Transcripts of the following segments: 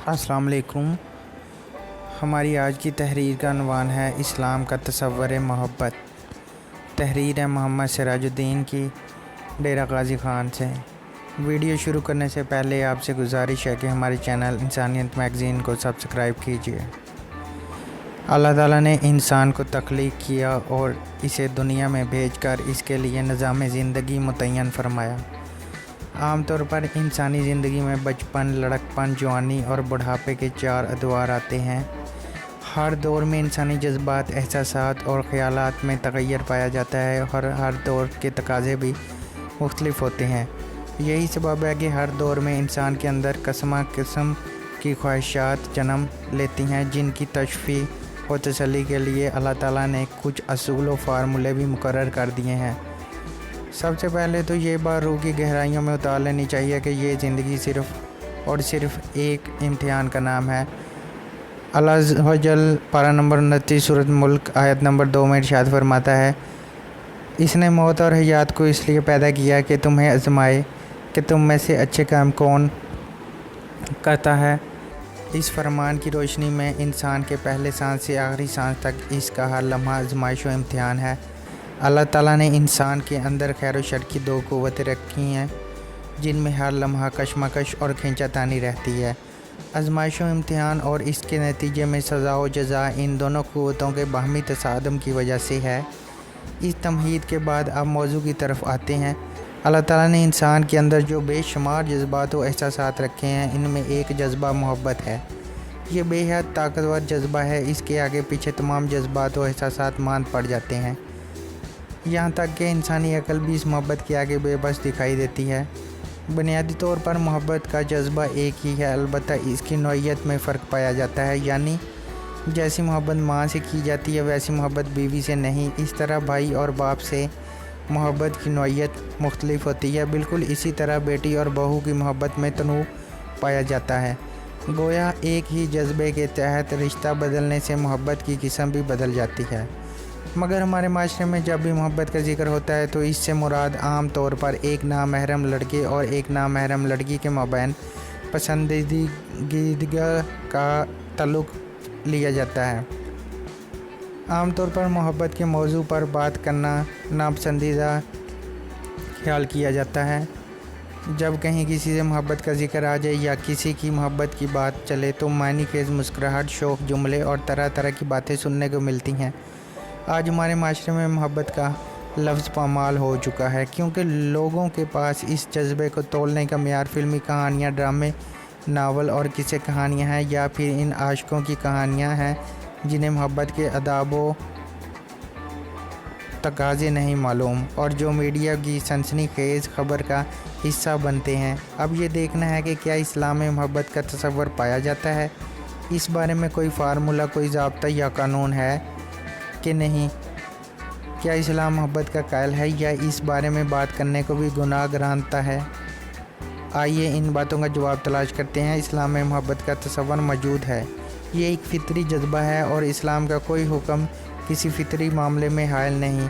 السلام علیکم۔ ہماری آج کی تحریر کا عنوان ہے اسلام کا تصور محبت۔ تحریر ہے محمد سراج الدین کی، ڈیرہ غازی خان سے۔ ویڈیو شروع کرنے سے پہلے آپ سے گزارش ہے کہ ہمارے چینل انسانیت میگزین کو سبسکرائب کیجیے۔ اللہ تعالیٰ نے انسان کو تخلیق کیا اور اسے دنیا میں بھیج کر اس کے لیے نظام زندگی متعین فرمایا۔ عام طور پر انسانی زندگی میں بچپن، لڑکپن، جوانی اور بڑھاپے کے 4 ادوار آتے ہیں۔ ہر دور میں انسانی جذبات، احساسات اور خیالات میں تغیر پایا جاتا ہے اور ہر دور کے تقاضے بھی مختلف ہوتے ہیں۔ یہی سبب ہے کہ ہر دور میں انسان کے اندر قسم کی خواہشات جنم لیتی ہیں، جن کی تشفیع و تسلی کے لیے اللہ تعالیٰ نے کچھ اصول و فارمولے بھی مقرر کر دیے ہیں۔ سب سے پہلے تو یہ بات روح کی گہرائیوں میں اتار لینی چاہیے کہ یہ زندگی صرف اور صرف ایک امتحان کا نام ہے۔ اللہ عز و جل پارہ نمبر 29 سورۃ ملک آیت نمبر 2 میں ارشاد فرماتا ہے، اس نے موت اور حیات کو اس لیے پیدا کیا کہ تمہیں آزمائے کہ تم میں سے اچھے کام کون کرتا ہے۔ اس فرمان کی روشنی میں انسان کے پہلے سانس سے آخری سانس تک اس کا ہر لمحہ آزمائش و امتحان ہے۔ اللہ تعالیٰ نے انسان کے اندر خیر و شر کی 2 قوتیں رکھی ہیں، جن میں ہر لمحہ کشمکش اور کھینچا تانی رہتی ہے۔ آزمائش و امتحان اور اس کے نتیجے میں سزا و جزا ان دونوں قوتوں کے باہمی تصادم کی وجہ سے ہے۔ اس تمہید کے بعد اب موضوع کی طرف آتے ہیں۔ اللہ تعالیٰ نے انسان کے اندر جو بے شمار جذبات و احساسات رکھے ہیں، ان میں ایک جذبہ محبت ہے۔ یہ بے حد طاقتور جذبہ ہے، اس کے آگے پیچھے تمام جذبات و احساسات ماند پڑ جاتے ہیں، یہاں تک کہ انسانی عقل بھی اس محبت کے آگے بے بس دکھائی دیتی ہے۔ بنیادی طور پر محبت کا جذبہ ایک ہی ہے، البتہ اس کی نوعیت میں فرق پایا جاتا ہے، یعنی جیسی محبت ماں سے کی جاتی ہے ویسی محبت بیوی سے نہیں۔ اس طرح بھائی اور باپ سے محبت کی نوعیت مختلف ہوتی ہے، بالکل اسی طرح بیٹی اور بہو کی محبت میں تنوع پایا جاتا ہے۔ گویا ایک ہی جذبے کے تحت رشتہ بدلنے سے محبت کی قسم بھی بدل جاتی ہے۔ مگر ہمارے معاشرے میں جب بھی محبت کا ذکر ہوتا ہے تو اس سے مراد عام طور پر ایک نامحرم لڑکے اور ایک نامحرم لڑکی کے مابین پسندیدگی کا تعلق لیا جاتا ہے۔ عام طور پر محبت کے موضوع پر بات کرنا ناپسندیدہ خیال کیا جاتا ہے۔ جب کہیں کسی سے محبت کا ذکر آ جائے یا کسی کی محبت کی بات چلے تو معنی خیز مسکراہٹ، شوق جملے اور طرح طرح کی باتیں سننے کو ملتی ہیں۔ آج ہمارے معاشرے میں محبت کا لفظ پامال ہو چکا ہے، کیونکہ لوگوں کے پاس اس جذبے کو تولنے کا معیار فلمی کہانیاں، ڈرامے، ناول اور قصے کہانیاں ہیں، یا پھر ان عاشقوں کی کہانیاں ہیں جنہیں محبت کے آداب و تقاضے نہیں معلوم اور جو میڈیا کی سنسنی خیز خبر کا حصہ بنتے ہیں۔ اب یہ دیکھنا ہے کہ کیا اسلام میں محبت کا تصور پایا جاتا ہے، اس بارے میں کوئی فارمولہ، کوئی ضابطہ یا قانون ہے کہ نہیں؟ کیا اسلام محبت کا قائل ہے یا اس بارے میں بات کرنے کو بھی گناہ گرانتا ہے؟ آئیے ان باتوں کا جواب تلاش کرتے ہیں۔ اسلام میں محبت کا تصور موجود ہے، یہ ایک فطری جذبہ ہے اور اسلام کا کوئی حکم کسی فطری معاملے میں حائل نہیں۔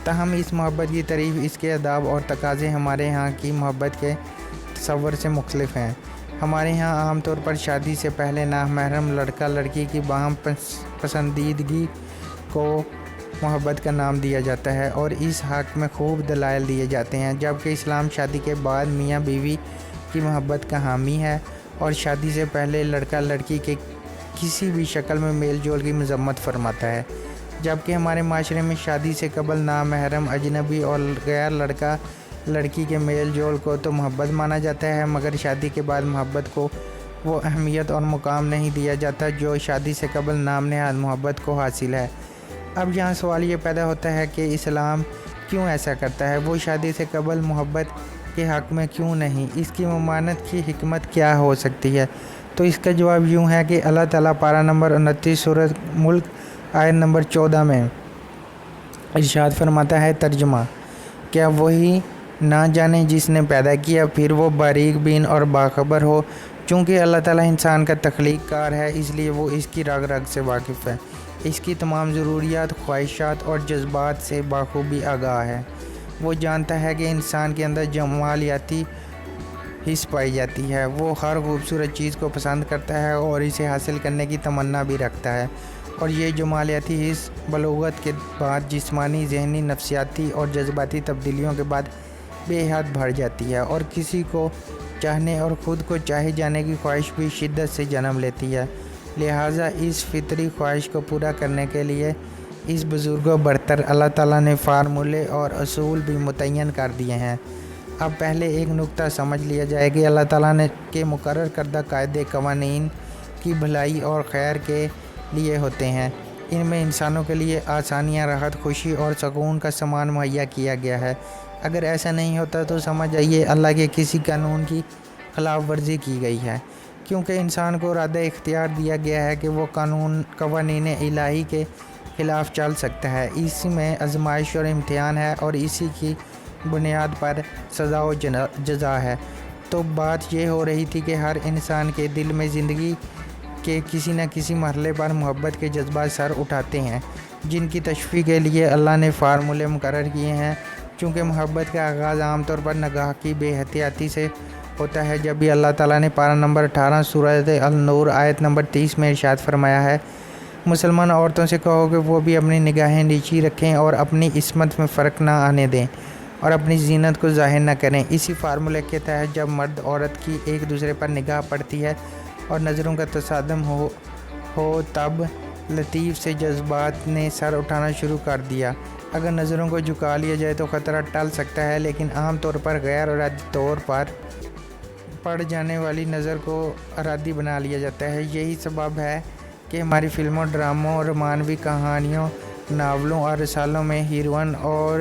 تاہم اس محبت کی تعریف، اس کے آداب اور تقاضے ہمارے ہاں کی محبت کے تصور سے مختلف ہیں۔ ہمارے ہاں عام طور پر شادی سے پہلے نامحرم لڑکا لڑکی کی باہم پسندیدگی کو محبت کا نام دیا جاتا ہے اور اس حق میں خوب دلائل دیے جاتے ہیں، جبکہ اسلام شادی کے بعد میاں بیوی کی محبت کا حامی ہے اور شادی سے پہلے لڑکا لڑکی کے کسی بھی شکل میں میل جول کی مذمت فرماتا ہے۔ جبکہ ہمارے معاشرے میں شادی سے قبل نامحرم اجنبی اور غیر لڑکا لڑکی کے میل جول کو تو محبت مانا جاتا ہے، مگر شادی کے بعد محبت کو وہ اہمیت اور مقام نہیں دیا جاتا جو شادی سے قبل نام نہاد محبت کو حاصل ہے۔ اب یہاں سوال یہ پیدا ہوتا ہے کہ اسلام کیوں ایسا کرتا ہے؟ وہ شادی سے قبل محبت کے حق میں کیوں نہیں؟ اس کی ممانعت کی حکمت کیا ہو سکتی ہے؟ تو اس کا جواب یوں ہے کہ اللہ تعالیٰ پارہ نمبر 29 سورۃ ملک آیت نمبر 14 میں ارشاد فرماتا ہے، ترجمہ: کیا وہی نہ جانے جس نے پیدا کیا، پھر وہ باریک بین اور باخبر ہو؟ چونکہ اللہ تعالیٰ انسان کا تخلیق کار ہے، اس لیے وہ اس کی رگ رگ سے واقف ہے، اس کی تمام ضروریات، خواہشات اور جذبات سے بخوبی آگاہ ہے۔ وہ جانتا ہے کہ انسان کے اندر جمالیاتی حص پائی جاتی ہے۔ وہ ہر خوبصورت چیز کو پسند کرتا ہے اور اسے حاصل کرنے کی تمنا بھی رکھتا ہے، اور یہ جمالیاتی حص بلوغت کے بعد جسمانی، ذہنی، نفسیاتی اور جذباتی تبدیلیوں کے بعد بے حد بڑھ جاتی ہے، اور کسی کو چاہنے اور خود کو چاہے جانے کی خواہش بھی شدت سے جنم لیتی ہے۔ لہٰذا اس فطری خواہش کو پورا کرنے کے لیے اس بزرگ و برتر اللہ تعالیٰ نے فارمولے اور اصول بھی متعین کر دیے ہیں۔ اب پہلے ایک نکتہ سمجھ لیا جائے کہ اللہ تعالیٰ نے کے مقرر کردہ قاعدے قوانین کی بھلائی اور خیر کے لیے ہوتے ہیں۔ ان میں انسانوں کے لیے آسانیاں، راحت، خوشی اور سکون کا سامان مہیا کیا گیا ہے۔ اگر ایسا نہیں ہوتا تو سمجھ آئیے اللہ کے کسی قانون کی خلاف ورزی کی گئی ہے، کیونکہ انسان کو ارادہ اختیار دیا گیا ہے کہ وہ قوانین الہی کے خلاف چل سکتا ہے۔ اس میں آزمائش اور امتحان ہے، اور اسی کی بنیاد پر سزا و جزا ہے۔ تو بات یہ ہو رہی تھی کہ ہر انسان کے دل میں زندگی کے کسی نہ کسی مرحلے پر محبت کے جذبات سر اٹھاتے ہیں، جن کی تشفی کے لیے اللہ نے فارمولے مقرر کیے ہیں۔ چونکہ محبت کا آغاز عام طور پر نگاہ کی بے احتیاطی سے ہوتا ہے، جب بھی اللہ تعالیٰ نے پارہ نمبر 18 سورۃ النور آیت نمبر 30 میں ارشاد فرمایا ہے، مسلمان عورتوں سے کہو کہ وہ بھی اپنی نگاہیں نیچی رکھیں اور اپنی عصمت میں فرق نہ آنے دیں اور اپنی زینت کو ظاہر نہ کریں۔ اسی فارمولے کے تحت جب مرد عورت کی ایک دوسرے پر نگاہ پڑتی ہے اور نظروں کا تصادم ہو تب لطیف سے جذبات نے سر اٹھانا شروع کر دیا۔ اگر نظروں کو جھکا لیا جائے تو خطرہ ٹل سکتا ہے، لیکن عام طور پر غیر ارادی طور پر پڑ جانے والی نظر کو ارادی بنا لیا جاتا ہے۔ یہی سبب ہے کہ ہماری فلموں، ڈراموں، رومانوی کہانیوں، ناولوں اور رسالوں میں ہیروئن اور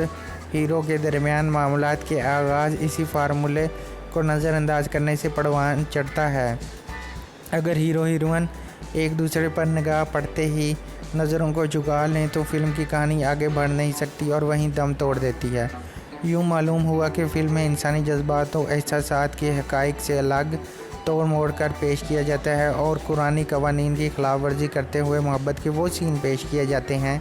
ہیرو کے درمیان معاملات کے آغاز اسی فارمولے کو نظر انداز کرنے سے پروان چڑھتا ہے۔ اگر ہیرو ہیروئن ایک دوسرے پر نگاہ پڑتے ہی نظروں کو جھکا لیں تو فلم کی کہانی آگے بڑھ نہیں سکتی اور وہیں دم توڑ دیتی ہے۔ یوں معلوم ہوا کہ فلم میں انسانی جذبات و احساسات کے حقائق سے الگ توڑ موڑ کر پیش کیا جاتا ہے، اور قرآنی قوانین کی خلاف ورزی کرتے ہوئے محبت کے وہ سین پیش کیے جاتے ہیں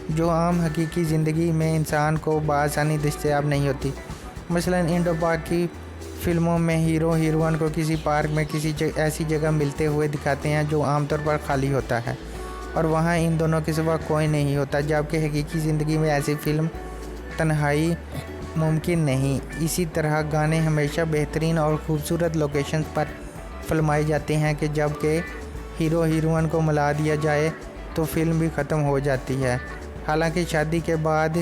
جو عام حقیقی زندگی میں انسان کو بآسانی دستیاب نہیں ہوتی۔ مثلاً انڈو پاک کی فلموں میں ہیرو ہیروئن کو کسی پارک میں کسی ایسی جگہ ملتے ہوئے دکھاتے ہیں جو عام طور پر خالی ہوتا ہے، اور وہاں ان دونوں کے سوا کوئی نہیں ہوتا، جبکہ حقیقی زندگی میں ایسی فلم تنہائی ممکن نہیں۔ اسی طرح گانے ہمیشہ بہترین اور خوبصورت لوکیشنز پر فلمائے جاتے ہیں کہ جب کہ ہیرو ہیروئن کو ملا دیا جائے تو فلم بھی ختم ہو جاتی ہے۔ حالانکہ شادی کے بعد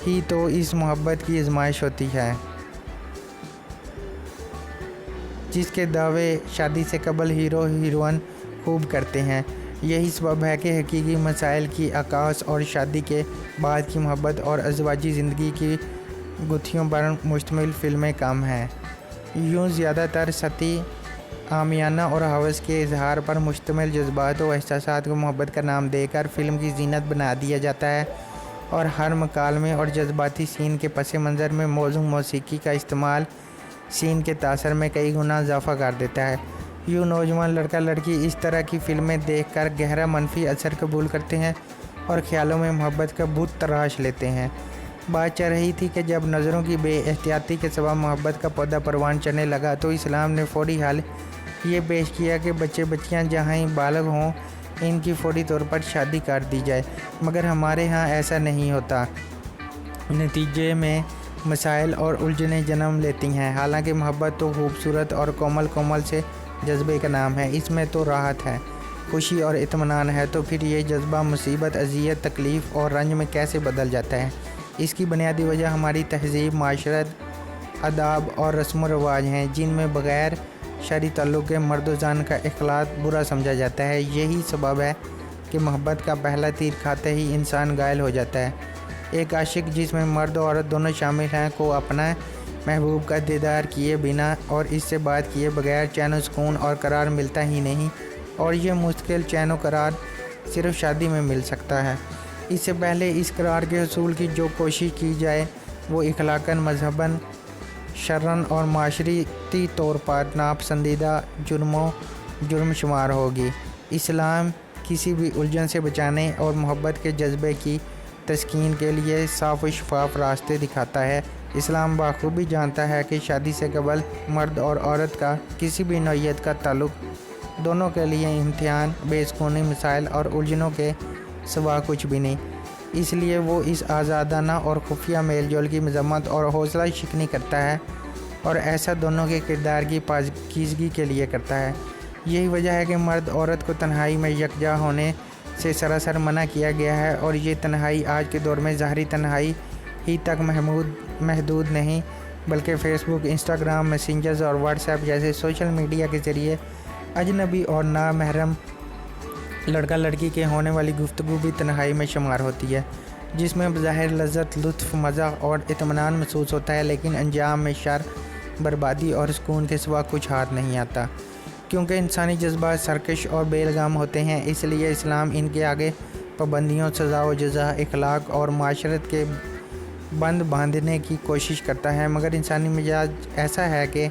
ہی تو اس محبت کی آزمائش ہوتی ہے، جس کے دعوے شادی سے قبل ہیرو ہیروئن خوب کرتے ہیں۔ یہی سبب ہے کہ حقیقی مسائل کی عکاس اور شادی کے بعد کی محبت اور ازدواجی زندگی کی گتھیوں پر مشتمل فلمیں کم ہیں۔ یوں زیادہ تر سطحی، عامیانہ اور ہوس کے اظہار پر مشتمل جذبات و احساسات کو محبت کا نام دے کر فلم کی زینت بنا دیا جاتا ہے، اور ہر مکالمے اور جذباتی سین کے پس منظر میں موزوں موسیقی کا استعمال سین کے تاثر میں کئی گنا اضافہ کر دیتا ہے۔ یوں نوجوان لڑکا لڑکی اس طرح کی فلمیں دیکھ کر گہرا منفی اثر قبول کرتے ہیں اور خیالوں میں محبت کا بت تراش لیتے ہیں۔ بات چل رہی تھی کہ جب نظروں کی بے احتیاطی کے سبب محبت کا پودا پروان چڑھنے لگا تو اسلام نے فوری حل یہ پیش کیا کہ بچے بچیاں جہاں ہی بالغ ہوں ان کی فوری طور پر شادی کر دی جائے، مگر ہمارے ہاں ایسا نہیں ہوتا۔ نتیجے میں مسائل اور الجھنیں جنم لیتی ہیں۔ حالانکہ محبت تو خوبصورت اور کومل سے جذبے کا نام ہے، اس میں تو راحت ہے، خوشی اور اطمینان ہے، تو پھر یہ جذبہ مصیبت، اذیت، تکلیف اور رنج میں کیسے بدل جاتا ہے؟ اس کی بنیادی وجہ ہماری تہذیب، معاشرت، آداب اور رسم و رواج ہیں، جن میں بغیر شرعی تعلق کے مرد و زن کا اختلاط برا سمجھا جاتا ہے۔ یہی سبب ہے کہ محبت کا پہلا تیر کھاتے ہی انسان گھائل ہو جاتا ہے۔ ایک عاشق جس میں مرد و عورت دونوں شامل ہیں کو اپنا محبوب کا دیدار کیے بنا اور اس سے بات کیے بغیر چین و سکون اور قرار ملتا ہی نہیں، اور یہ مستقل چین و قرار صرف شادی میں مل سکتا ہے۔ اس سے پہلے اس قرار کے حصول کی جو کوشش کی جائے وہ اخلاقاً، مذہباً، شرعاً اور معاشرتی طور پر ناپسندیدہ جرم شمار ہوگی۔ اسلام کسی بھی الجھن سے بچانے اور محبت کے جذبے کی تسکین کے لیے صاف و شفاف راستے دکھاتا ہے۔ اسلام بخوبی جانتا ہے کہ شادی سے قبل مرد اور عورت کا کسی بھی نوعیت کا تعلق دونوں کے لیے امتحان، بے سکونی، مسائل اور الجھنوں کے سوا کچھ بھی نہیں۔ اس لیے وہ اس آزادانہ اور خفیہ میل جول کی مذمت اور حوصلہ شکنی کرتا ہے، اور ایسا دونوں کے کردار کی پاکیزگی کے لیے کرتا ہے۔ یہی وجہ ہے کہ مرد عورت کو تنہائی میں یکجا ہونے سے سراسر منع کیا گیا ہے، اور یہ تنہائی آج کے دور میں ظاہری تنہائی ہی تک محدود نہیں، بلکہ فیس بک، انسٹاگرام، میسنجرز اور واٹس ایپ جیسے سوشل میڈیا کے ذریعے اجنبی اور نامحرم لڑکا لڑکی کے ہونے والی گفتگو بھی تنہائی میں شمار ہوتی ہے، جس میں بظاہر لذت، لطف، مزہ اور اطمینان محسوس ہوتا ہے، لیکن انجام میں شر، بربادی اور سکون کے سوا کچھ ہاتھ نہیں آتا۔ کیونکہ انسانی جذبات سرکش اور بے لگام ہوتے ہیں، اس لیے اسلام ان کے آگے پابندیوں، سزا و جزا، اخلاق اور معاشرت کے بند باندھنے کی کوشش کرتا ہے، مگر انسانی مزاج ایسا ہے کہ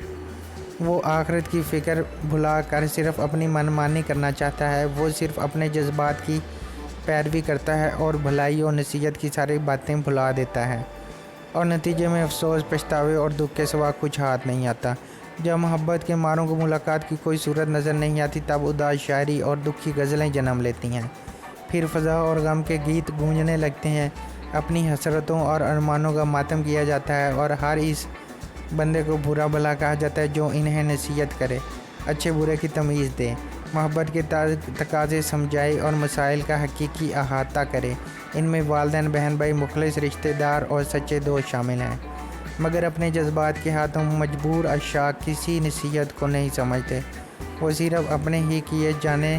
وہ آخرت کی فکر بھلا کر صرف اپنی من مانی کرنا چاہتا ہے۔ وہ صرف اپنے جذبات کی پیروی کرتا ہے اور بھلائی اور نصیحت کی ساری باتیں بھلا دیتا ہے، اور نتیجے میں افسوس، پچھتاوے اور دکھ کے سوا کچھ ہاتھ نہیں آتا۔ جب محبت کے ماروں کو ملاقات کی کوئی صورت نظر نہیں آتی، تب اداس شاعری اور دکھی غزلیں جنم لیتی ہیں، پھر فضا اور غم کے گیت گونجنے لگتے ہیں، اپنی حسرتوں اور ارمانوں کا ماتم کیا جاتا ہے، اور ہر اس بندے کو برا بھلا کہا جاتا ہے جو انہیں نصیحت کرے، اچھے برے کی تمیز دے، محبت کے تقاضے سمجھائے اور مسائل کا حقیقی احاطہ کرے۔ ان میں والدین، بہن بھائی، مخلص رشتہ دار اور سچے دوست شامل ہیں، مگر اپنے جذبات کے ہاتھوں مجبور عشاق کسی نصیحت کو نہیں سمجھتے، وہ صرف اپنے ہی کیے جانے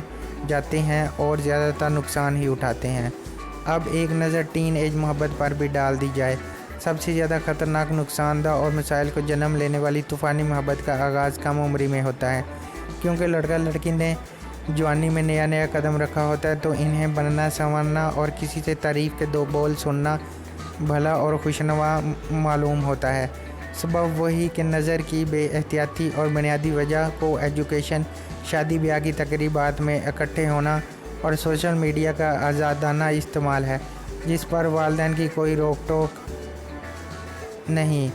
جاتے ہیں اور زیادہ تر نقصان ہی اٹھاتے ہیں۔ اب ایک نظر ٹین ایج محبت پر بھی ڈال دی جائے۔ سب سے زیادہ خطرناک، نقصان دہ اور مسائل کو جنم لینے والی طوفانی محبت کا آغاز کم عمری میں ہوتا ہے، کیونکہ لڑکا لڑکی نے جوانی میں نیا قدم رکھا ہوتا ہے، تو انہیں بننا، سنورنا اور کسی سے تعریف کے دو بول سننا بھلا اور خوشنما معلوم ہوتا ہے۔ سبب وہی کہ نظر کی بے احتیاطی اور بنیادی وجہ کو ایجوکیشن، شادی بیاہ کی تقریبات میں اکٹھے ہونا اور سوشل میڈیا کا آزادانہ استعمال ہے، جس پر والدین کی کوئی روک ٹوک نہیں۔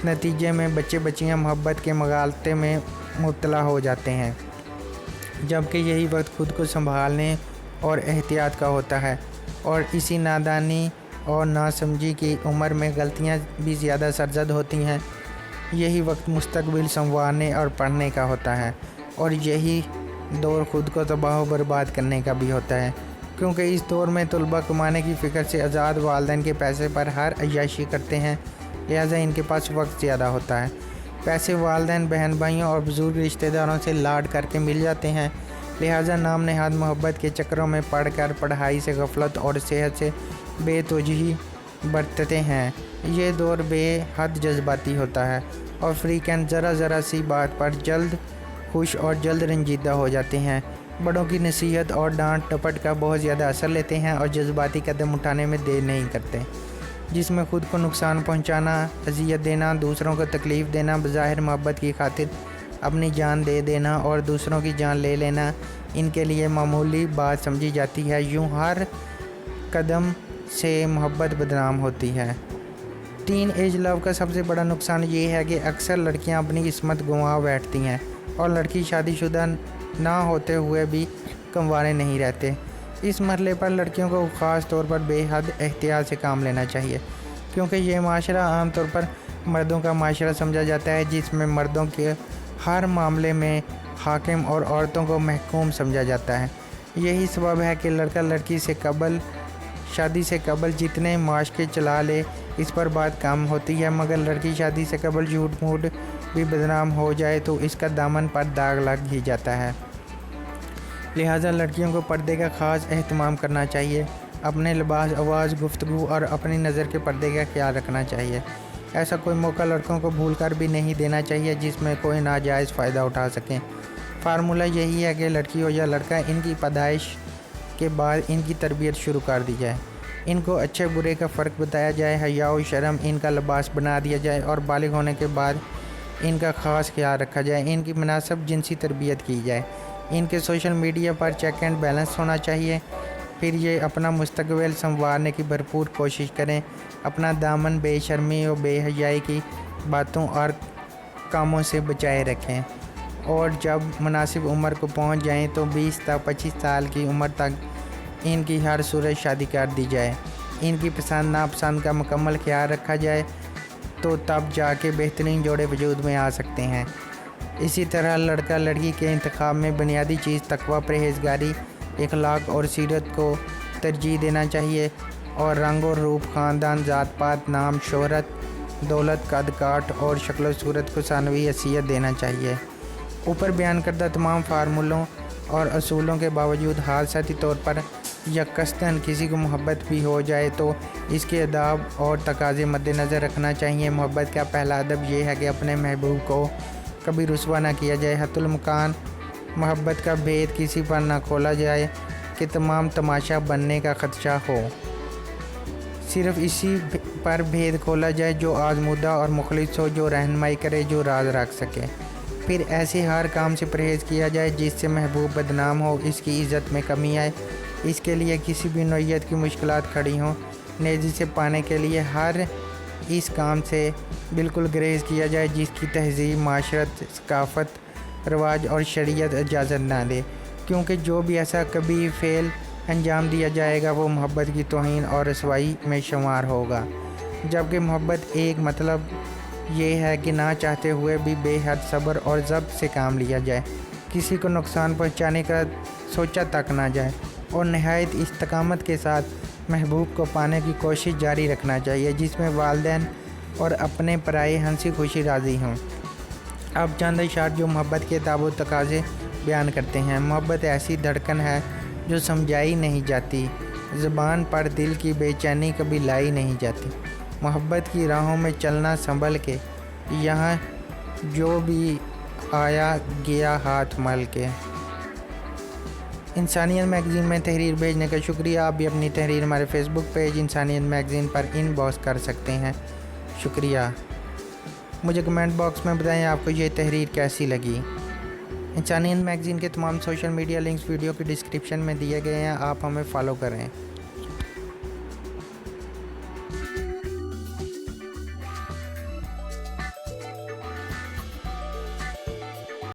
نتیجے میں بچے بچیاں محبت کے مغالطے میں مبتلا ہو جاتے ہیں، جبکہ یہی وقت خود کو سنبھالنے اور احتیاط کا ہوتا ہے، اور اسی نادانی اور ناسمجھی کی عمر میں غلطیاں بھی زیادہ سرزد ہوتی ہیں۔ یہی وقت مستقبل سنوارنے اور پڑھنے کا ہوتا ہے، اور یہی دور خود کو تباہ و برباد کرنے کا بھی ہوتا ہے، کیونکہ اس دور میں طلباء کمانے کی فکر سے آزاد، والدین کے پیسے پر ہر عیاشی کرتے ہیں، لہٰذا ان کے پاس وقت زیادہ ہوتا ہے۔ پیسے والدین، بہن بھائیوں اور بزرگ رشتہ داروں سے لاڈ کر کے مل جاتے ہیں، لہٰذا نام نہاد محبت کے چکروں میں پڑھ کر پڑھائی سے غفلت اور صحت سے بے توجہی برتتے ہیں۔ یہ دور بے حد جذباتی ہوتا ہے، اور فریقین ذرا سی بات پر جلد خوش اور جلد رنجیدہ ہو جاتے ہیں، بڑوں کی نصیحت اور ڈانٹ ڈپٹ کا بہت زیادہ اثر لیتے ہیں، اور جذباتی قدم اٹھانے میں دیر نہیں کرتے، جس میں خود کو نقصان پہنچانا، اذیت دینا، دوسروں کو تکلیف دینا، بظاہر محبت کی خاطر اپنی جان دے دینا اور دوسروں کی جان لے لینا ان کے لیے معمولی بات سمجھی جاتی ہے۔ یوں ہر قدم سے محبت بدنام ہوتی ہے۔ ٹین ایج لو کا سب سے بڑا نقصان یہ ہے کہ اکثر لڑکیاں اپنی عصمت گنوا بیٹھتی ہیں، اور لڑکی شادی شدہ نہ ہوتے ہوئے بھی کنوارے نہیں رہتے۔ اس مرحلے پر لڑکیوں کو خاص طور پر بے حد احتیاط سے کام لینا چاہیے، کیونکہ یہ معاشرہ عام طور پر مردوں کا معاشرہ سمجھا جاتا ہے، جس میں مردوں کے ہر معاملے میں حاکم اور عورتوں کو محکوم سمجھا جاتا ہے۔ یہی سبب ہے کہ لڑکا لڑکی سے شادی سے قبل جتنے معاشقے چلا لے، اس پر بات کم ہوتی ہے، مگر لڑکی شادی سے قبل جھوٹ موٹ بھی بدنام ہو جائے تو اس کا دامن پر داغ لگ ہی جاتا ہے۔ لہٰذا لڑکیوں کو پردے کا خاص اہتمام کرنا چاہیے، اپنے لباس، آواز، گفتگو اور اپنی نظر کے پردے کا خیال رکھنا چاہیے۔ ایسا کوئی موقع لڑکوں کو بھول کر بھی نہیں دینا چاہیے جس میں کوئی ناجائز فائدہ اٹھا سکیں۔ فارمولہ یہی ہے کہ لڑکی ہو یا لڑکا، ان کی پیدائش کے بعد ان کی تربیت شروع کر دی جائے، ان کو اچھے برے کا فرق بتایا جائے، حیا و شرم ان کا لباس بنا دیا جائے، اور بالغ ہونے کے بعد ان کا خاص خیال رکھا جائے، ان کی مناسب جنسی تربیت کی جائے، ان کے social media per check and balance ہونا چاہیے، پھر یہ اپنا مستقبل سنوارنے کی بھرپور کوشش کریں، اپنا دامن بے شرمی اور بے حیائی کی باتوں اور کاموں سے بچائے رکھیں، اور جب مناسب عمر کو پہنچ جائیں تو 20 تا 25 سال کی عمر تک ان کی ہر صورت شادی کر دی جائے۔ ان کی پسند ناپسند کا مکمل خیال رکھا جائے تو تب جا کے بہترین جوڑے وجود میں آ سکتے ہیں۔ اسی طرح لڑکا لڑکی کے انتخاب میں بنیادی چیز تقویٰ، پرہیزگاری، اخلاق اور سیرت کو ترجیح دینا چاہیے، اور رنگ و روپ، خاندان، ذات پات، نام، شہرت، دولت، قد کاٹ اور شکل و صورت کو ثانوی حیثیت دینا چاہیے۔ اوپر بیان کردہ تمام فارمولوں اور اصولوں کے باوجود حادثاتی طور پر یا قصداً کسی کو محبت بھی ہو جائے تو اس کے آداب اور تقاضے مد نظر رکھنا چاہیے۔ محبت کا پہلا ادب یہ ہے کہ اپنے محبوب کو کبھی رسوا نہ کیا جائے، حتی المکان محبت کا بھید کسی پر نہ کھولا جائے کہ تمام تماشا بننے کا خدشہ ہو، صرف اسی پر بھید کھولا جائے جو آزمودہ اور مخلص ہو، جو رہنمائی کرے، جو راز رکھ سکے۔ پھر ایسے ہر کام سے پرہیز کیا جائے جس سے محبوب بدنام ہو، اس کی عزت میں کمی آئے، اس کے لیے کسی بھی نوعیت کی مشکلات کھڑی ہوں۔ نیزی سے پانے کے لیے ہر اس کام سے بالکل گریز کیا جائے جس کی تہذیب، معاشرت، ثقافت، رواج اور شریعت اجازت نہ دے، کیونکہ جو بھی ایسا کبھی فعل انجام دیا جائے گا وہ محبت کی توہین اور رسوائی میں شمار ہوگا، جبکہ محبت ایک مطلب یہ ہے کہ نہ چاہتے ہوئے بھی بے حد صبر اور ضبط سے کام لیا جائے، کسی کو نقصان پہنچانے کا سوچا تک نہ جائے، اور نہایت استقامت کے ساتھ محبوب کو پانے کی کوشش جاری رکھنا چاہیے جس میں والدین اور اپنے پرائے ہنسی خوشی راضی ہوں۔ اب چند اشعار جو محبت کے تاب و تقاضے بیان کرتے ہیں۔ محبت ایسی دھڑکن ہے جو سمجھائی نہیں جاتی، زبان پر دل کی بے چینی کبھی لائی نہیں جاتی، محبت کی راہوں میں چلنا سنبھل کے، یہاں جو بھی آیا گیا ہاتھ مل کے۔ انسانیت میگزین میں تحریر بھیجنے کا شکریہ۔ آپ بھی اپنی تحریر ہمارے فیس بک پیج انسانیت میگزین پر ان باکس کر سکتے ہیں۔ شکریہ۔ مجھے کمنٹ باکس میں بتائیں آپ کو یہ تحریر کیسی لگی۔ انسانیت میگزین کے تمام سوشل میڈیا لنکس ویڈیو کی ڈسکرپشن میں دیے گئے ہیں، آپ ہمیں فالو کریں۔